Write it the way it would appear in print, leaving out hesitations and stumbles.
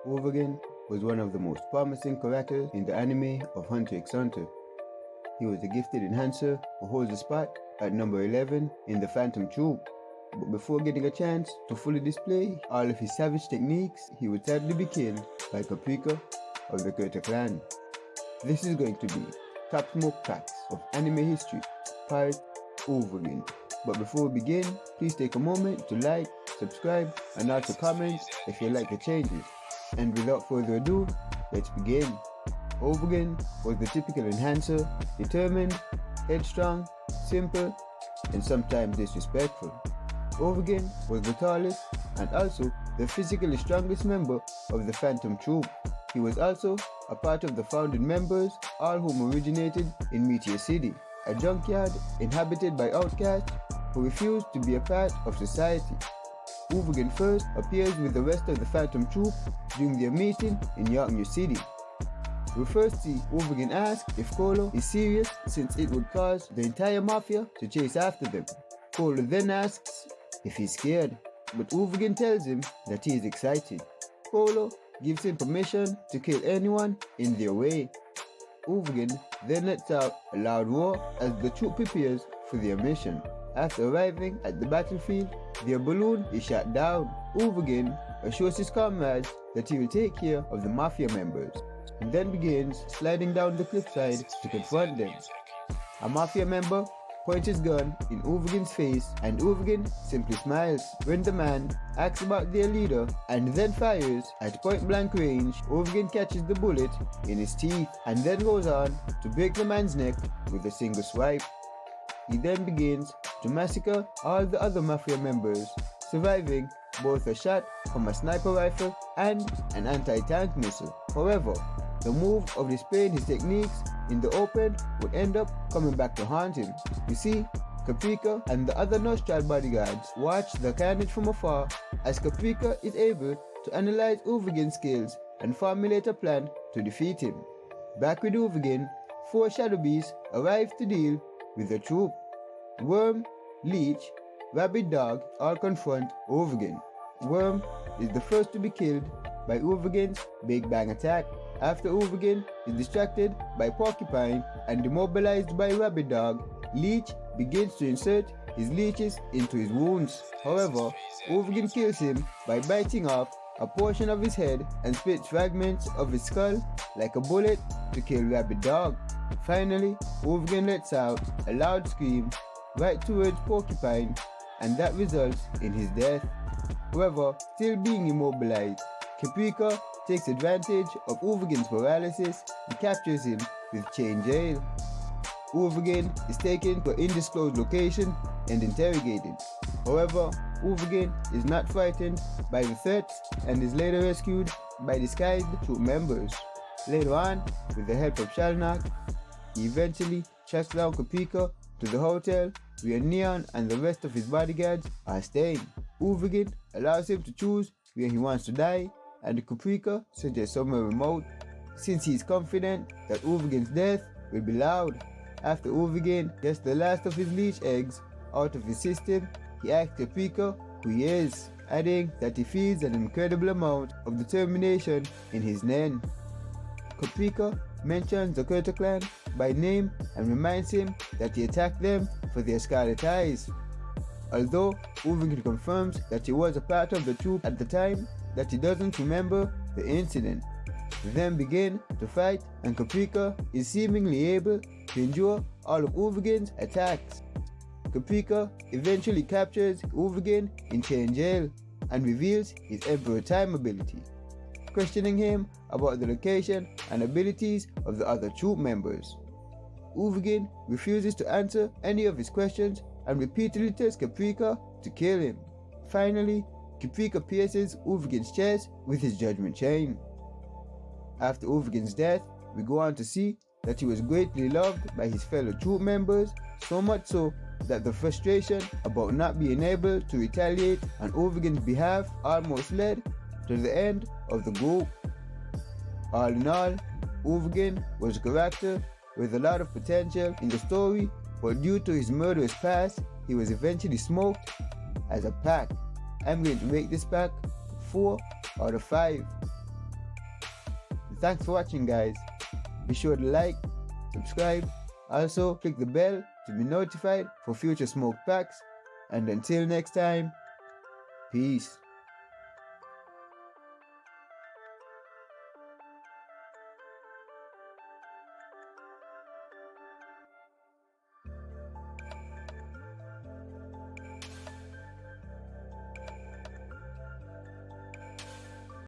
UVUGIN was one of the most promising characters in the anime of Hunter x Hunter. He was a gifted enhancer who holds a spot at number 11 in the Phantom Troop. But before getting a chance to fully display all of his savage techniques, he would sadly be killed by Paprika of the Kurta clan. This is going to be Top Smoke Facts of Anime History, part UVUGIN. But before we begin, please take a moment to like, subscribe, and also comment if you like the changes. And without further ado, let's begin. UVUGIN was the typical enhancer, determined, headstrong, simple, and sometimes disrespectful. UVUGIN was the tallest and also the physically strongest member of the Phantom Troop. He was also a part of the founding members, all whom originated in Meteor City, a junkyard inhabited by outcasts who refused to be a part of society. UVUGIN first appears with the rest of the Phantom Troop during their meeting in York New City. We first see UVUGIN ask if Kolo is serious since it would cause the entire mafia to chase after them. Kolo then asks if he's scared, but UVUGIN tells him that he is excited. Kolo gives him permission to kill anyone in their way. UVUGIN then lets out a loud roar as the troop prepares for their mission. After arriving at the battlefield, their balloon is shot down. UVUGIN assures his comrades that he will take care of the mafia members, and then begins sliding down the cliffside to confront them. A mafia member points his gun in UVUGIN's face, and UVUGIN simply smiles when the man asks about their leader and then fires at point-blank range. UVUGIN catches the bullet in his teeth and then goes on to break the man's neck with a single swipe. He then begins to massacre all the other mafia members, surviving both a shot from a sniper rifle and an anti-tank missile. However, the move of displaying his techniques in the open would end up coming back to haunt him. You see, Paprika and the other Nostrad bodyguards watch the carnage from afar as Paprika is able to analyze UVUGIN's skills and formulate a plan to defeat him. Back with UVUGIN, 4 Shadow Beasts arrive to deal with the troop. Worm, Leech, Rabbit Dog all confront UVUGIN. Worm is the first to be killed by UVUGIN's Big Bang attack. After UVUGIN is distracted by Porcupine and demobilized by Rabbit Dog, Leech begins to insert his leeches into his wounds. However, UVUGIN kills him by biting off a portion of his head and spits fragments of his skull like a bullet to kill Rabbit Dog. Finally, UVUGIN lets out a loud scream right towards Porcupine, and that results in his death. However, still being immobilized, Paprika takes advantage of UVUGIN's paralysis and captures him with chain jail. UVUGIN is taken to an undisclosed location and interrogated. However, UVUGIN is not frightened by the threats and is later rescued by disguised troop members. Later on, with the help of Shalnak, he eventually tracks down Paprika to the hotel where Neon and the rest of his bodyguards are staying. UVUGIN allows him to choose where he wants to die, and Paprika suggests somewhere remote, since he is confident that UVUGIN's death will be loud. After UVUGIN gets the last of his leech eggs out of his system, he asks Paprika who he is, adding that he feels an incredible amount of determination in his name. Paprika mentions the Kurta clan by name and reminds him that he attacked them for their scarlet eyes. Although UVUGIN confirms that he was a part of the troop at the time, that he doesn't remember the incident. They then begin to fight, and Paprika is seemingly able to endure all of UVUGIN's attacks. Paprika eventually captures UVUGIN in chain jail and reveals his Emperor Time ability, questioning him about the location and abilities of the other troop members. UVUGIN refuses to answer any of his questions and repeatedly tells Paprika to kill him. Finally, Paprika pierces UVUGIN's chest with his judgment chain. After UVUGIN's death, we go on to see that he was greatly loved by his fellow troop members, so much so that the frustration about not being able to retaliate on UVUGIN's behalf almost led to the end of the group. All in all, UVUGIN was a character with a lot of potential in the story, but due to his murderous past, he was eventually smoked as a pack. I'm going to rate this pack 4 out of 5. Thanks for watching, guys. Be sure to like, subscribe, also click the bell to be notified for future smoke packs. And until next time, peace.